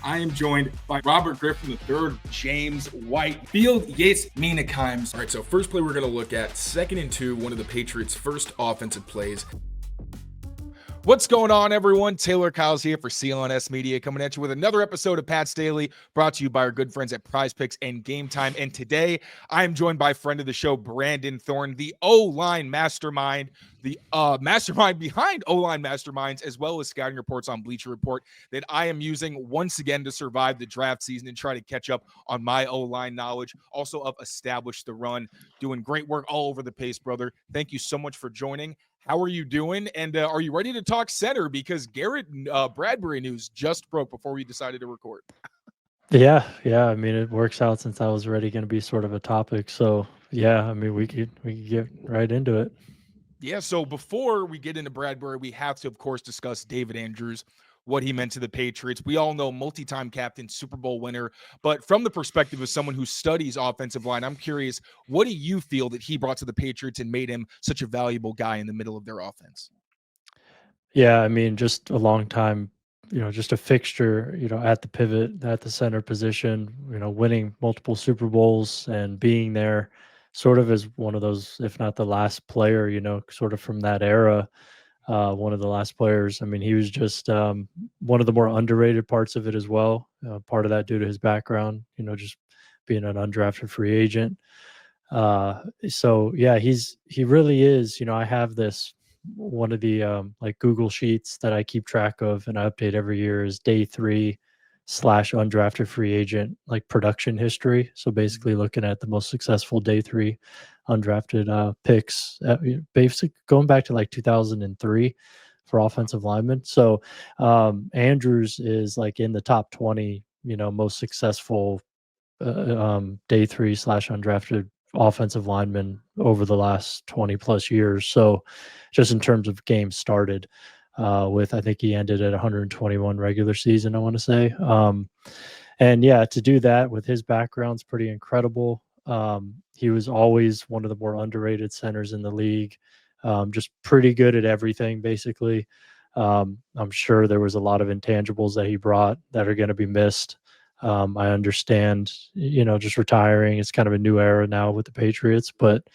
I am joined by Robert Griffin III, James White, Field Yates, Mina Kimes. All right, so first play we're going to look at, 2nd and 2, one of the Patriots' first offensive plays. What's going on, everyone? Tayler Kyles here for CLNS Media, coming at you with another episode of Pat's Daily, brought to you by our good friends at PrizePicks and Game Time. And today, I am joined by friend of the show, Brandon Thorn, the O-line mastermind, the mastermind behind O-line masterminds, as well as scouting reports on Bleacher Report that I am using once again to survive the draft season and try to catch up on my O-line knowledge. Also of Establish the Run, doing great work all over the pace, brother. Thank you so much for joining. How are you doing? And are you ready to talk center? Because Garrett Bradbury news just broke before we decided to record. Yeah. I mean, it works out since that was already going to be sort of a topic. So yeah, I mean, we could get right into it. Yeah. So before we get into Bradbury, we have to, of course, discuss David Andrews, what he meant to the Patriots. We all know multi-time captain, Super Bowl winner, but from the perspective of someone who studies offensive line, I'm curious, what do you feel that he brought to the Patriots and made him such a valuable guy in the middle of their offense? Yeah, I mean, just a long time, just a fixture, at the pivot, at the center position, winning multiple Super Bowls and being there sort of as one of those, if not the last player, sort of from that era. One of the last players. I mean, he was just one of the more underrated parts of it as well. Part of that due to his background, just being an undrafted free agent. So yeah, he really is. I have this one of the like Google Sheets that I keep track of and I update every year is day 3 / undrafted free agent like production history. So basically looking at the most successful day 3 undrafted picks, basically going back to like 2003 for offensive linemen. So Andrews is like in the top 20, most successful day 3 / undrafted offensive linemen over the last 20 plus years. So just in terms of games started, with I think he ended at 121 regular season, I want to say. And yeah, to do that with his background's pretty incredible. He was always one of the more underrated centers in the league, just pretty good at everything, basically. I'm sure there was a lot of intangibles that he brought that are going to be missed. I understand, just retiring. It's kind of a new era now with the Patriots, but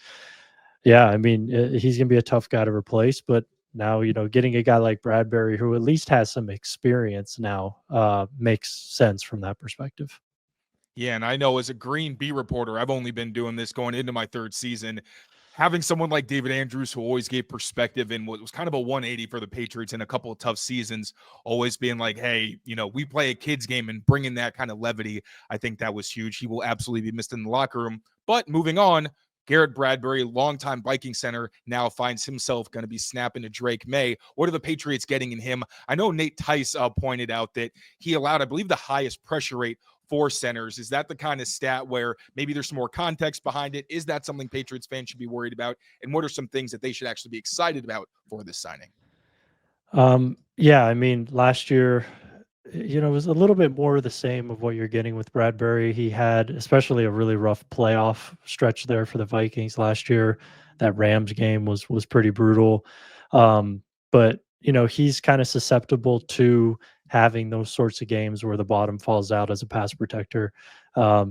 yeah, I mean, he's going to be a tough guy to replace, but now, getting a guy like Bradbury, who at least has some experience now, makes sense from that perspective. Yeah, and I know as a Green Bee reporter, I've only been doing this going into my 3rd season. Having someone like David Andrews, who always gave perspective and what was kind of a 180 for the Patriots in a couple of tough seasons, always being like, hey, we play a kid's game and bringing that kind of levity, I think that was huge. He will absolutely be missed in the locker room. But moving on, Garrett Bradbury, longtime Viking center, now finds himself going to be snapping to Drake May. What are the Patriots getting in him? I know Nate Tice pointed out that he allowed, I believe, the highest pressure rate for centers. Is that the kind of stat where maybe there's some more context behind it? Is that something Patriots fans should be worried about? And what are some things that they should actually be excited about for this signing? Yeah, I mean, last year, it was a little bit more of the same of what you're getting with Bradbury. He had especially a really rough playoff stretch there for the Vikings last year. That Rams game was pretty brutal. But he's kind of susceptible to having those sorts of games where the bottom falls out as a pass protector,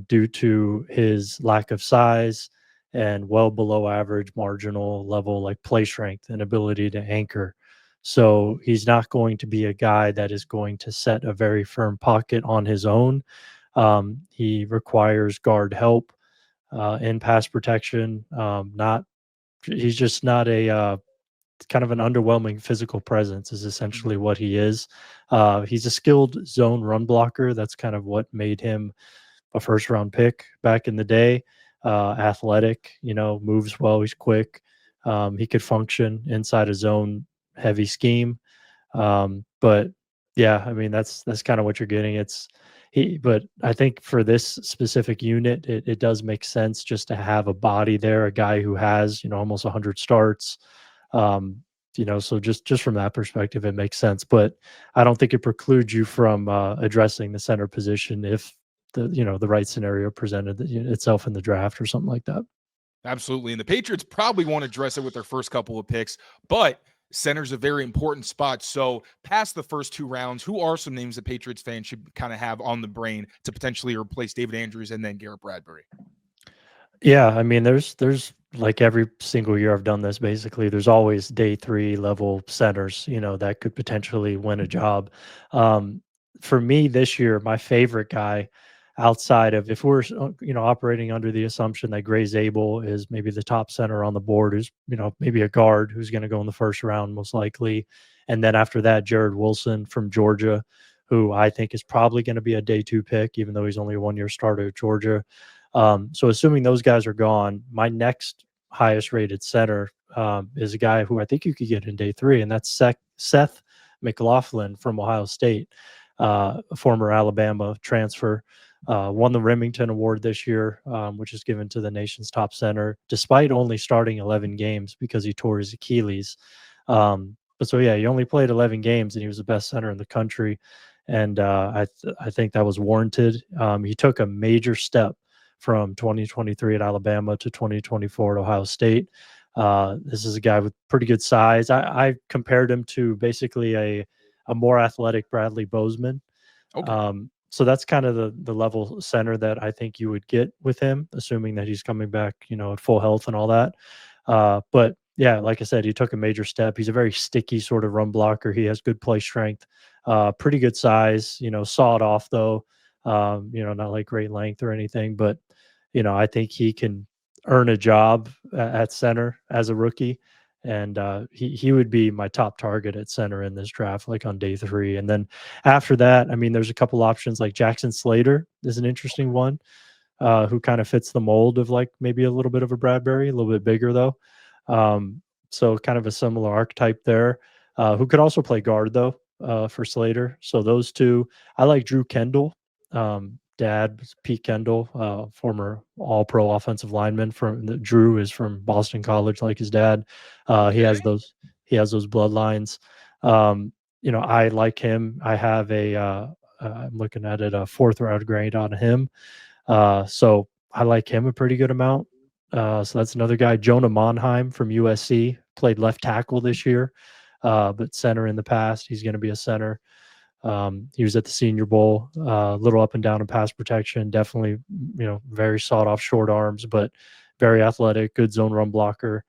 due to his lack of size and well below average marginal level like play strength and ability to anchor. So he's not going to be a guy that is going to set a very firm pocket on his own. He requires guard help in pass protection. He's just not a kind of an underwhelming physical presence is essentially what he is. He's a skilled zone run blocker. That's kind of what made him a 1st-round pick back in the day. Athletic, moves well. He's quick. He could function inside a zone heavy scheme. But yeah, I mean, that's kind of what you're getting. But I think for this specific unit, it does make sense just to have a body there, a guy who has, almost 100 starts. So just from that perspective, it makes sense. But I don't think it precludes you from addressing the center position if the right scenario presented itself in the draft or something like that. Absolutely. And the Patriots probably won't address it with their first couple of picks, but center's a very important spot. So past the first 2 rounds, who are some names that Patriots fans should kind of have on the brain to potentially replace David Andrews and then Garrett Bradbury? Yeah, I mean, there's like every single year I've done this, basically, there's always day 3 level centers, that could potentially win a job. For me this year, my favorite guy outside of, if we're, operating under the assumption that Gray Zabel is maybe the top center on the board, who's, maybe a guard who's going to go in the first round, most likely. And then after that, Jared Wilson from Georgia, who I think is probably going to be a day 2 pick, even though he's only a 1-year starter at Georgia. So assuming those guys are gone, my next highest rated center is a guy who I think you could get in day 3, and that's Seth McLaughlin from Ohio State, a former Alabama transfer. Won the Remington Award this year, which is given to the nation's top center, despite only starting 11 games because he tore his Achilles. But so, yeah, he only played 11 games, and he was the best center in the country. And I think that was warranted. He took a major step from 2023 at Alabama to 2024 at Ohio State. This is a guy with pretty good size. I compared him to basically a more athletic Bradley Bozeman. Okay. So that's kind of the level center that I think you would get with him, assuming that he's coming back, at full health and all that. But yeah, like I said, he took a major step. He's a very sticky sort of run blocker. He has good play strength, pretty good size, sawed off though, not like great length or anything, but, I think he can earn a job at center as a rookie. And he would be my top target at center in this draft, like on day 3. And then after that, I mean, there's a couple options, like Jackson Slater is an interesting one, who kind of fits the mold of like maybe a little bit of a Bradbury, a little bit bigger though. So kind of a similar archetype there, who could also play guard though, for Slater. So those two. I like Drew Kendall. Dad was Pete Kendall, former all-pro offensive lineman. Drew is from Boston College, like his dad. He has those bloodlines. I like him. I have I'm looking at it, a 4th round grade on him. So I like him a pretty good amount. So that's another guy. Jonah Monheim from USC, played left tackle this year, but center in the past. He's going to be a center. He was at the Senior Bowl, a little up and down in pass protection, definitely, very sought off short arms, but very athletic, good zone run blocker.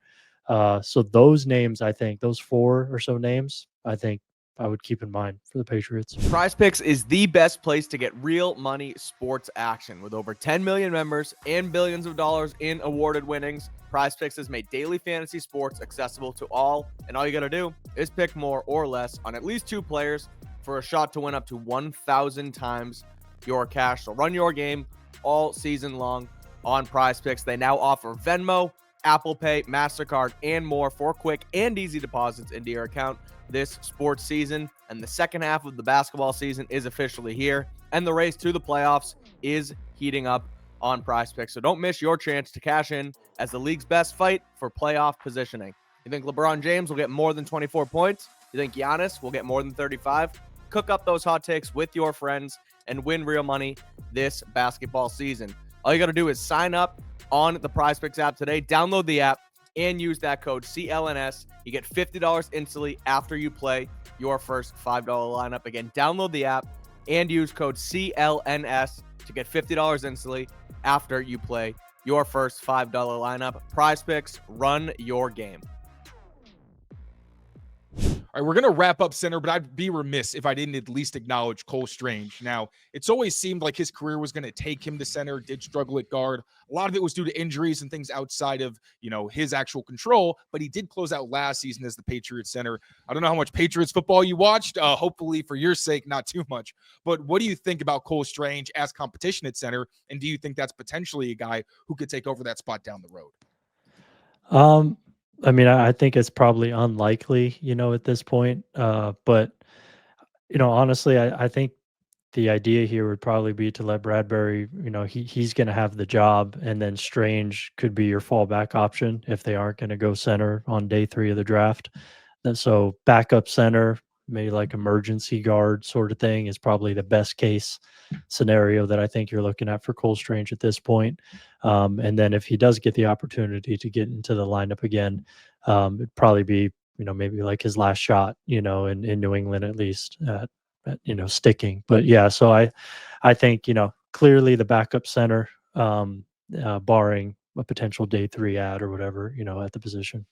So those names, I think, those 4 or so names, I think I would keep in mind for the Patriots. PrizePicks is the best place to get real money sports action. With over 10 million members and billions of dollars in awarded winnings, PrizePicks has made daily fantasy sports accessible to all, and all you got to do is pick more or less on at least 2 players for a shot to win up to 1,000 times your cash. So run your game all season long on PrizePicks. They now offer Venmo, Apple Pay, MasterCard, and more for quick and easy deposits into your account this sports season. And the second half of the basketball season is officially here, and the race to the playoffs is heating up on PrizePicks. So don't miss your chance to cash in as the league's best fight for playoff positioning. You think LeBron James will get more than 24 points? You think Giannis will get more than 35? Cook up those hot takes with your friends and win real money this basketball season. All you got to do is sign up on the PrizePicks app today, download the app, and use that code CLNS. You get $50 instantly after you play your first $5 lineup. Again, download the app and use code CLNS to get $50 instantly after you play your first $5 lineup. PrizePicks, run your game. All right, we're going to wrap up center, but I'd be remiss if I didn't at least acknowledge Cole Strange. Now, it's always seemed like his career was going to take him to center, did struggle at guard. A lot of it was due to injuries and things outside of, his actual control, but he did close out last season as the Patriots center. I don't know how much Patriots football you watched, hopefully for your sake, not too much. But what do you think about Cole Strange as competition at center, and do you think that's potentially a guy who could take over that spot down the road? I mean, I think it's probably unlikely, at this point. But, honestly, I think the idea here would probably be to let Bradbury, he's going to have the job, and then Strange could be your fallback option if they aren't going to go center on day 3 of the draft. And so backup center, maybe like emergency guard sort of thing, is probably the best case scenario that I think you're looking at for Cole Strange at this point. And then if he does get the opportunity to get into the lineup again, it'd probably be maybe like his last shot, in New England, at least at sticking. But yeah, so I think, clearly the backup center, barring a potential day 3 ad or whatever, at the position.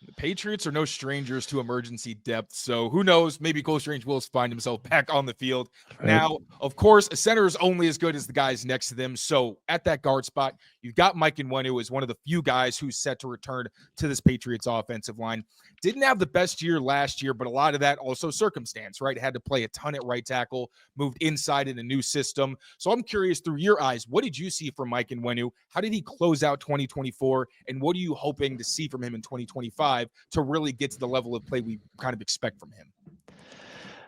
The Patriots are no strangers to emergency depth, so who knows? Maybe Cole Strange will find himself back on the field. Right. Now, of course, a center is only as good as the guys next to them. So at that guard spot, you've got Mike Onwenu as one of the few guys who's set to return to this Patriots offensive line. Didn't have the best year last year, but a lot of that also circumstance, right? Had to play a ton at right tackle, moved inside in a new system. So I'm curious, through your eyes, what did you see from Mike Onwenu? How did he close out 2024? And what are you hoping to see from him in 2025 to really get to the level of play we kind of expect from him?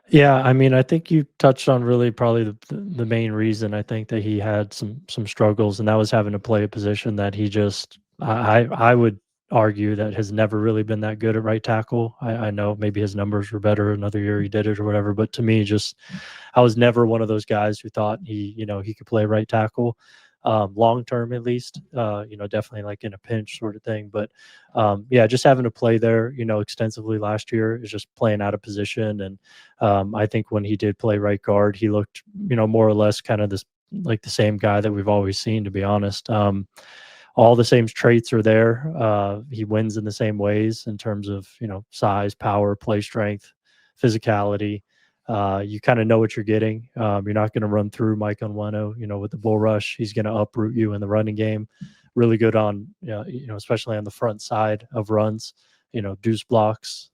Yeah, I mean, I think you touched on really probably the main reason I think that he had some struggles, and that was having to play a position that he just I would argue that has never really been that good at right tackle. I know maybe his numbers were better another year he did it or whatever, but to me, just I was never one of those guys who thought he could play right tackle. Long term, at least, definitely like in a pinch sort of thing. But yeah, just having to play there, extensively last year is just playing out of position. And I think when he did play right guard, he looked, more or less kind of this like the same guy that we've always seen, to be honest. All the same traits are there. He wins in the same ways in terms of, size, power, play strength, physicality. You kind of know what you're getting. You're not going to run through Mike Onwenu, with the bull rush. He's going to uproot you in the running game. Really good on, especially on the front side of runs, deuce blocks,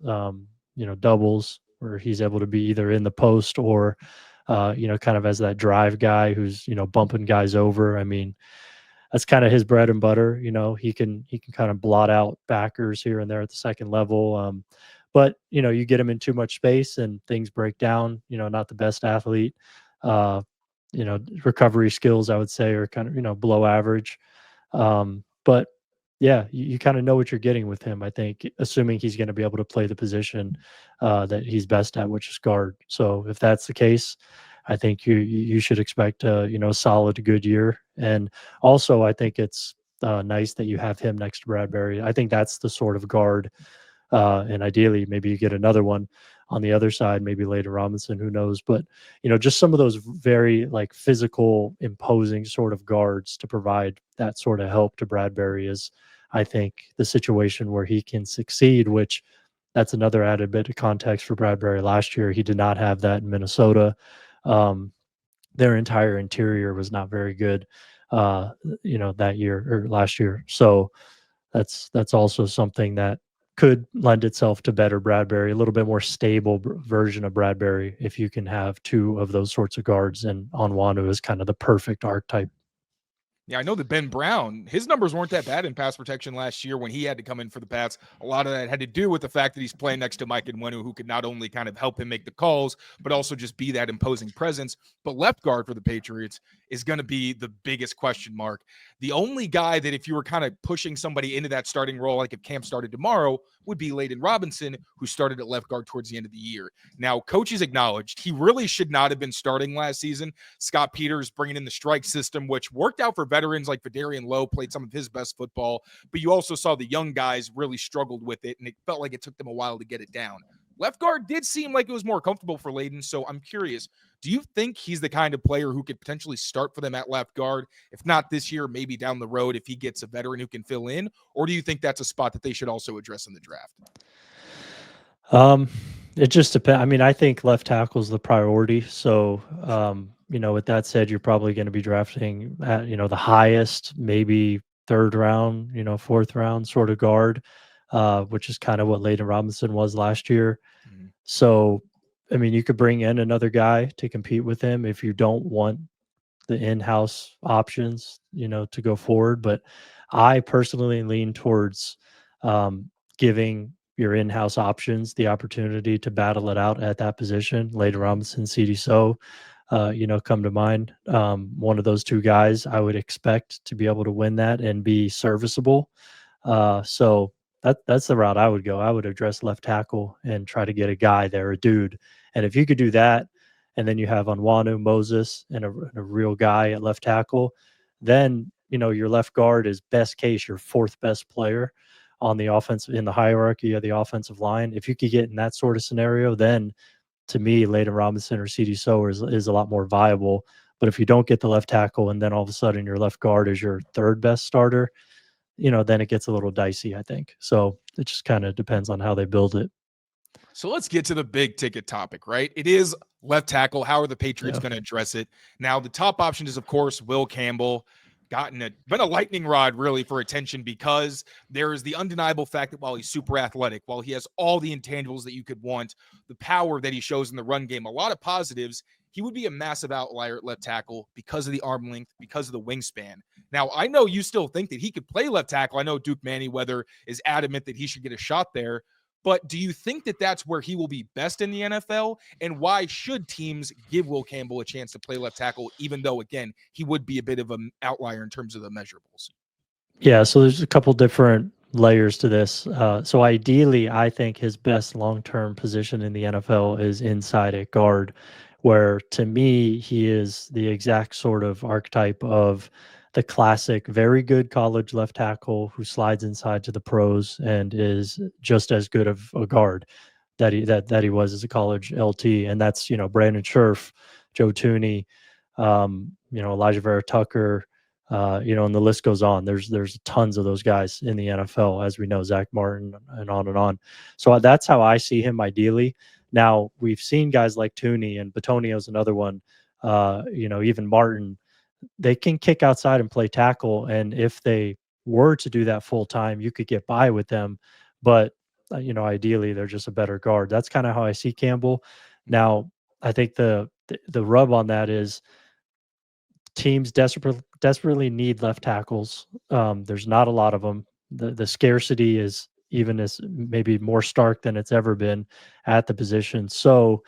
doubles, where he's able to be either in the post or, kind of as that drive guy who's, bumping guys over. I mean, that's kind of his bread and butter. He can kind of blot out backers here and there at the second level. But, you get him in too much space and things break down, not the best athlete. Recovery skills, I would say, are kind of, below average. But yeah, you kind of know what you're getting with him, I think, assuming he's going to be able to play the position that he's best at, which is guard. So if that's the case, I think you should expect a solid, good year. And also, I think it's nice that you have him next to Bradbury. I think that's the sort of guard. And ideally, maybe you get another one on the other side, maybe Layden Robinson, who knows. But, just some of those very like physical, imposing sort of guards to provide that sort of help to Bradbury is, I think, the situation where he can succeed, which that's another added bit of context for Bradbury last year. He did not have that in Minnesota. Their entire interior was not very good, that year or last year. So that's also something that could lend itself to better Bradbury, a little bit more stable version of Bradbury, if you can have two of those sorts of guards. And Onwenu is kind of the perfect archetype. Yeah, I know that Ben Brown, his numbers weren't that bad in pass protection last year when he had to come in for the Pats. A lot of that had to do with the fact that he's playing next to Mike Onwenu, who could not only kind of help him make the calls, but also just be that imposing presence. But left guard for the Patriots is going to be the biggest question mark. The only guy that if you were kind of pushing somebody into that starting role, like if camp started tomorrow, would be Layden Robinson, who started at left guard towards the end of the year. Now, coaches acknowledged he really should not have been starting last season. Scott Peters bringing in the strike system, which worked out for veterans like Vidarian Lowe, played some of his best football, but you also saw the young guys really struggled with it, and it felt like it took them a while to get it down. Left guard did seem like it was more comfortable for Layden, so I'm curious, do you think he's the kind of player who could potentially start for them at left guard? If not this year, maybe down the road if he gets a veteran who can fill in? Or do you think that's a spot that they should also address in the draft? It just depends. I mean, I think left tackle is the priority. So, with that said, you're probably going to be drafting at, the highest, maybe third round, fourth round sort of guard, which is kind of what Layden Robinson was last year. Mm-hmm. So, I mean, you could bring in another guy to compete with him if you don't want the in-house options, to go forward. But I personally lean towards giving your in-house options the opportunity to battle it out at that position. Layden Robinson, CD So, come to mind. One of those two guys I would expect to be able to win that and be serviceable. So that's the route I would go. I would address left tackle and try to get a guy there, a dude. And if you could do that, and then you have Onwenu, Moses, and a real guy at left tackle, then, your left guard is best case your fourth best player. on the offense in the hierarchy of the offensive line. If you could get in that sort of scenario, then to me, Leighton Robinson or CD Sower is a lot more viable. But if you don't get the left tackle and then all of a sudden your left guard is your third best starter, then it gets a little dicey, I think. So it just kind of depends on how they build it. So let's get to the big ticket topic, right? It is left tackle. How are the Patriots going to address it? Now, the top option is, of course, Will Campbell. Been a lightning rod, really, for attention, because there is the undeniable fact that while he's super athletic, while he has all the intangibles that you could want, the power that he shows in the run game, a lot of positives, he would be a massive outlier at left tackle because of the arm length, because of the wingspan. Now, I know you still think that he could play left tackle. I know Duke Manyweather is adamant that he should get a shot there. But do you think that that's where he will be best in the NFL? And why should teams give Will Campbell a chance to play left tackle, even though, again, he would be a bit of an outlier in terms of the measurables? Yeah, so there's a couple different layers to this. So ideally, I think his best long-term position in the NFL is inside at guard, where to me, he is the exact sort of archetype of the classic, very good college left tackle who slides inside to the pros and is just as good of a guard that he was as a college LT. And that's, Brandon Scherf, Joe Thuney, Elijah Vera Tucker, and the list goes on. There's tons of those guys in the NFL, as we know, Zach Martin and on and on. So that's how I see him ideally. Now, we've seen guys like Thuney, and Batonio's another one, even Martin. They can kick outside and play tackle. And if they were to do that full time, you could get by with them. But, ideally, they're just a better guard. That's kind of how I see Campbell. Now, I think the rub on that is teams desperately need left tackles. There's not a lot of them. The scarcity is even as maybe more stark than it's ever been at the position. So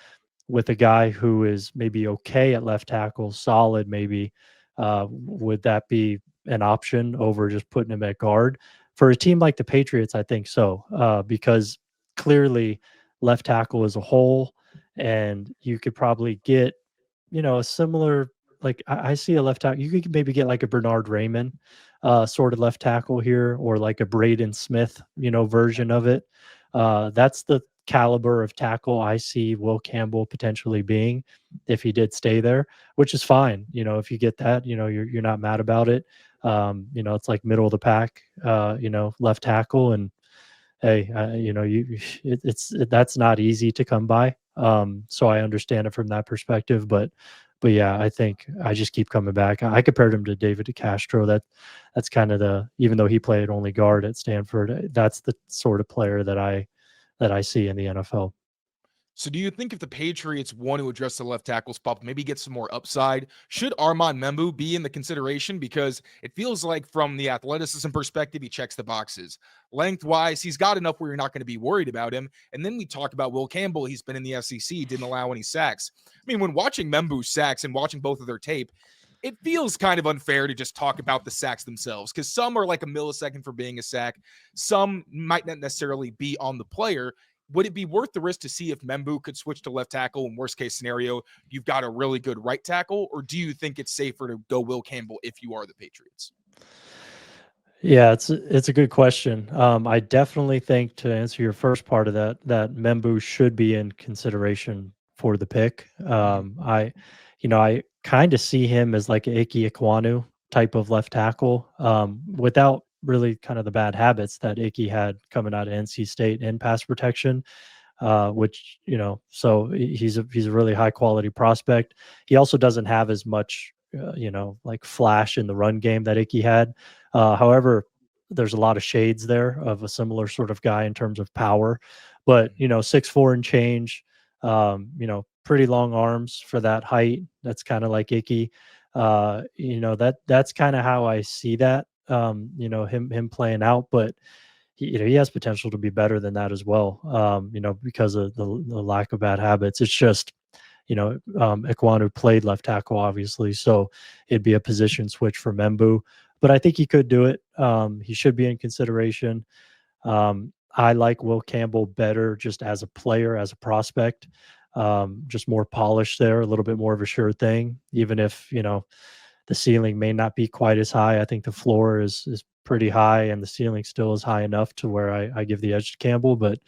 with a guy who is maybe okay at left tackle, solid maybe, would that be an option over just putting him at guard? For a team like the Patriots, I think so, because clearly left tackle is a hole, and you could probably get, a similar, like I see a left tackle. You could maybe get like a Bernard Raymond sort of left tackle here, or like a Braden Smith, version of it. That's the caliber of tackle I see Will Campbell potentially being if he did stay there, which is fine. If you get that, you're not mad about it. It's like middle of the pack, left tackle, and hey, that's not easy to come by. So I understand it from that perspective, but yeah, I think I just keep coming back. I compared him to David DeCastro. That's kind of even though he played only guard at Stanford, that's the sort of player that I see in the NFL. So do you think if the Patriots want to address the left tackle spot, maybe get some more upside, should Armand Membou be in the consideration? Because it feels like from the athleticism perspective, he checks the boxes. Lengthwise, he's got enough where you're not going to be worried about him. And then we talk about Will Campbell. He's been in the SEC, didn't allow any sacks. I mean, when watching Membou sacks and watching both of their tape, it feels kind of unfair to just talk about the sacks themselves, because some are like a millisecond for being a sack. Some might not necessarily be on the player. Would it be worth the risk to see if Membou could switch to left tackle? In worst case scenario, you've got a really good right tackle, or do you think it's safer to go Will Campbell if you are the Patriots? Yeah, it's a good question. I definitely think, to answer your first part of that Membou should be in consideration for the pick. I kind of see him as like an Ike Ekwonu type of left tackle, without really kind of the bad habits that Ike had coming out of NC State in pass protection, which, so he's a really high quality prospect. He also doesn't have as much, like flash in the run game that Ike had. However, there's a lot of shades there of a similar sort of guy in terms of power, but 6'4" and change, pretty long arms for that height. That's kind of like Ike. That's kind of how I see that. Him playing out, but he has potential to be better than that as well. Because of the lack of bad habits. It's just, Ekwonu played left tackle, obviously, so it'd be a position switch for Membou. But I think he could do it. He should be in consideration. I like Will Campbell better just as a player, as a prospect. Just more polished there, a little bit more of a sure thing, even if, the ceiling may not be quite as high. I think the floor is pretty high, and the ceiling still is high enough to where I give the edge to Campbell. But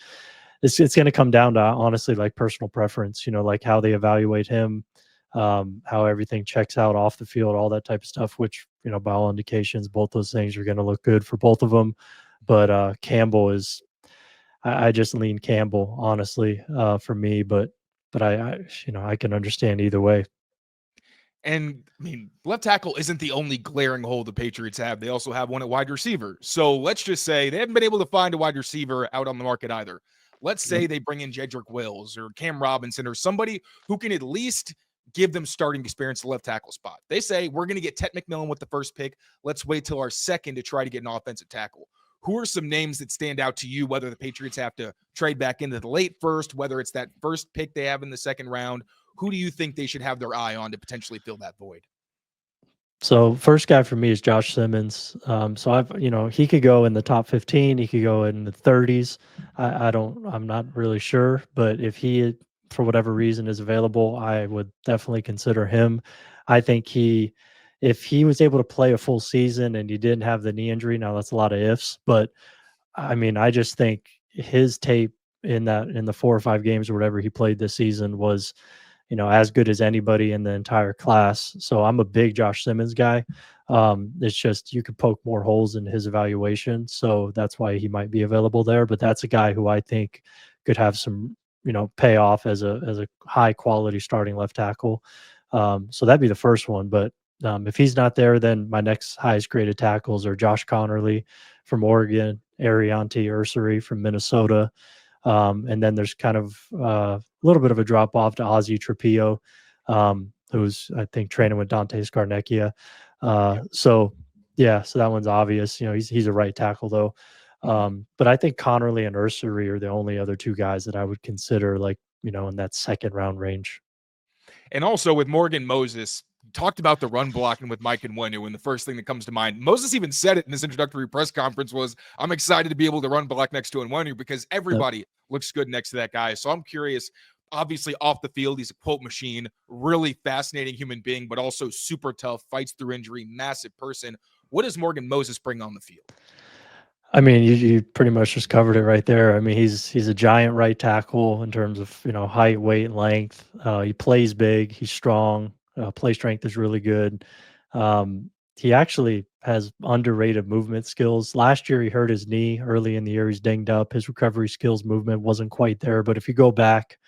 it's going to come down to honestly like personal preference, like how they evaluate him, how everything checks out off the field, all that type of stuff, which, by all indications, both those things are going to look good for both of them. But Campbell is, I just lean Campbell, honestly, for me, but I can understand either way. And I mean, left tackle isn't the only glaring hole the Patriots have. They also have one at wide receiver. So let's just say they haven't been able to find a wide receiver out on the market either. Let's say they bring in Jedrick Wills or Cam Robinson or somebody who can at least give them starting experience at the left tackle spot. They say, we're going to get Ted McMillan with the first pick. Let's wait till our second to try to get an offensive tackle. Who are some names that stand out to you, whether the Patriots have to trade back into the late first, whether it's that first pick they have in the second round? Who do you think they should have their eye on to potentially fill that void? So first guy for me is Josh Simmons. So he could go in the top 15, he could go in the 30s. I'm not really sure, but if he, for whatever reason, is available, I would definitely consider him. I think if he was able to play a full season and he didn't have the knee injury, now that's a lot of ifs, but I mean, I just think his tape in the 4 or 5 games or whatever he played this season was, as good as anybody in the entire class. So I'm a big Josh Simmons guy. It's just you could poke more holes in his evaluation. So that's why he might be available there. But that's a guy who I think could have some, pay off as a high quality starting left tackle. So that'd be the first one. But if he's not there, then my next highest graded tackles are Josh Connerly from Oregon, Arianti Ursary from Minnesota. And then there's kind of a little bit of a drop off to Ozzie Trapillo, who's, I think, training with Dante Scarnecchia. So that one's obvious. He's a right tackle, though. But I think Connerly and Ursary are the only other 2 guys that I would consider, in that second round range. And also with Morgan Moses, talked about the run blocking with Mike Onwenu, and the first thing that comes to mind, Moses even said it in his introductory press conference, was, I'm excited to be able to run block next to Onwenu because everybody looks good next to that guy. So I'm curious, obviously off the field, he's a quote machine, really fascinating human being, but also super tough, fights through injury, massive person. What does Morgan Moses bring on the field? I mean, you pretty much just covered it right there. I mean, he's a giant right tackle in terms of, height, weight, length. He plays big. He's strong. Play strength is really good. He actually has underrated movement skills. Last year, he hurt his knee early in the year. He's dinged up. His recovery skills, movement wasn't quite there. But if you go back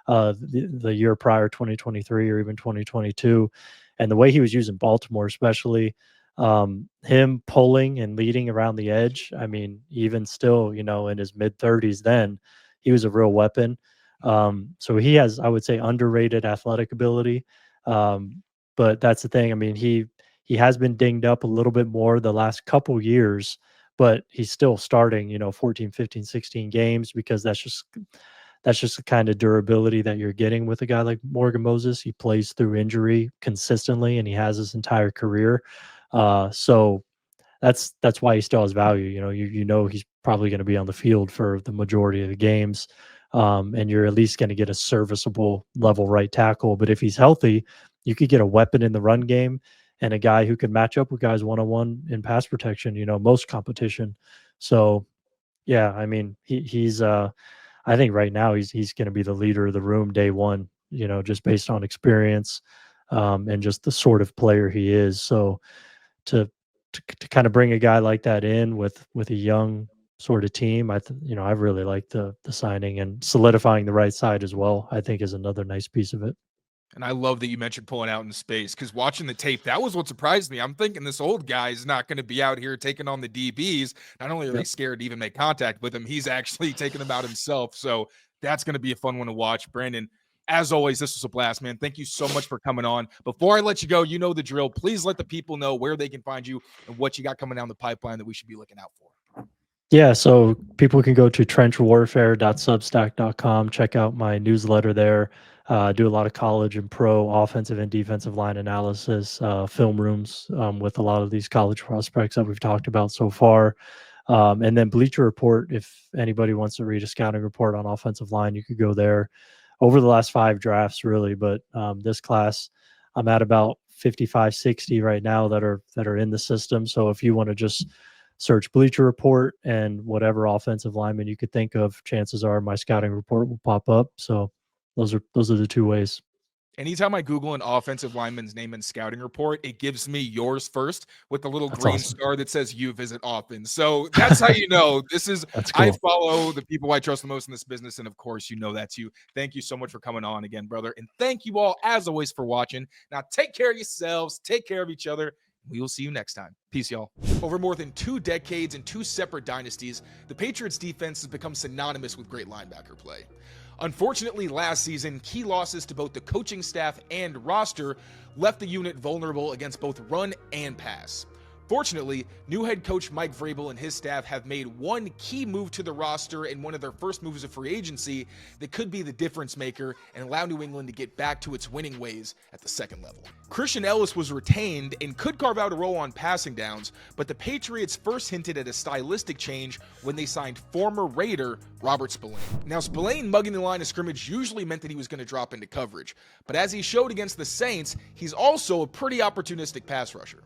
the year prior, 2023 or even 2022, and the way he was using Baltimore, especially, him pulling and leading around the edge, I mean, even still, in his mid-30s then, he was a real weapon. So he has, I would say, underrated athletic ability. But that's the thing. I mean, he has been dinged up a little bit more the last couple years, but he's still starting, 14, 15, 16 games because that's just the kind of durability that you're getting with a guy like Morgan Moses. He plays through injury consistently, and he has his entire career. So that's why he still has value. He's probably going to be on the field for the majority of the games. And you're at least going to get a serviceable level right tackle. But if he's healthy, you could get a weapon in the run game and a guy who can match up with guys one-on-one in pass protection, most competition. So, yeah, I mean, he's I think right now he's going to be the leader of the room day one, just based on experience and just the sort of player he is. So to kind of bring a guy like that in with a young sort of team, I really like the signing, and solidifying the right side as well, I think, is another nice piece of it. And I love that you mentioned pulling out in space, because watching the tape, that was what surprised me. I'm thinking this old guy is not going to be out here taking on the DBs. Not only are they scared to even make contact with him, he's actually taking them out himself. So that's going to be a fun one to watch. Brandon, as always, this was a blast, man. Thank you so much for coming on. Before I let you go, you know the drill. Please let the people know where they can find you and what you got coming down the pipeline that we should be looking out for. Yeah, so people can go to trenchwarfare.substack.com, check out my newsletter there. Do a lot of college and pro offensive and defensive line analysis, film rooms with a lot of these college prospects that we've talked about so far. And then Bleacher Report, if anybody wants to read a scouting report on offensive line, you could go there. Over the last 5 drafts, really, but this class, I'm at about 55, 60 right now that are in the system. So if you want to just search Bleacher Report, and whatever offensive lineman you could think of, chances are my scouting report will pop up. So those are the two ways. Anytime I Google an offensive lineman's name in scouting report, it gives me yours first with the little green star that says you visit often. So that's how you know this is, That's cool. I follow the people I trust the most in this business. And of course, you know that's you. Thank you so much for coming on again, brother. And thank you all, as always, for watching. Now take care of yourselves. Take care of each other. We will see you next time. Peace, y'all. Over more than 2 decades and 2 separate dynasties, the Patriots defense has become synonymous with great linebacker play. Unfortunately, last season, key losses to both the coaching staff and roster left the unit vulnerable against both run and pass. Fortunately, new head coach Mike Vrabel and his staff have made one key move to the roster in one of their first moves of free agency that could be the difference maker and allow New England to get back to its winning ways at the second level. Christian Ellis was retained and could carve out a role on passing downs, but the Patriots first hinted at a stylistic change when they signed former Raider Robert Spillane. Now, Spillane mugging the line of scrimmage usually meant that he was going to drop into coverage, but as he showed against the Saints, he's also a pretty opportunistic pass rusher.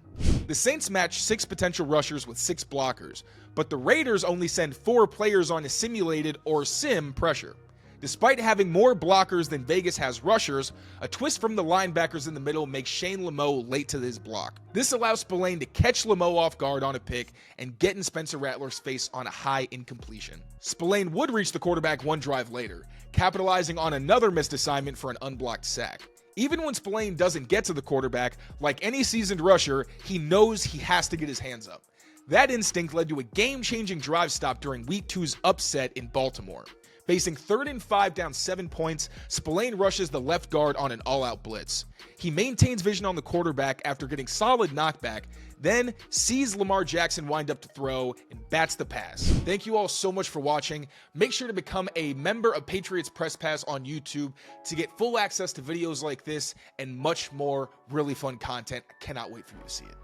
The Saints match 6 potential rushers with 6 blockers, but the Raiders only send 4 players on a simulated or sim pressure. Despite having more blockers than Vegas has rushers, a twist from the linebackers in the middle makes Shane Lameau late to his block. This allows Spillane to catch Lameau off guard on a pick and get in Spencer Rattler's face on a high incompletion. Spillane would reach the quarterback one drive later, capitalizing on another missed assignment for an unblocked sack. Even when Spillane doesn't get to the quarterback, like any seasoned rusher, he knows he has to get his hands up. That instinct led to a game-changing drive stop during Week 2's upset in Baltimore. Facing 3rd and 5 down 7 points, Spillane rushes the left guard on an all-out blitz. He maintains vision on the quarterback after getting solid knockback, then sees Lamar Jackson wind up to throw and bats the pass. Thank you all so much for watching. Make sure to become a member of Patriots Press Pass on YouTube to get full access to videos like this and much more really fun content. I cannot wait for you to see it.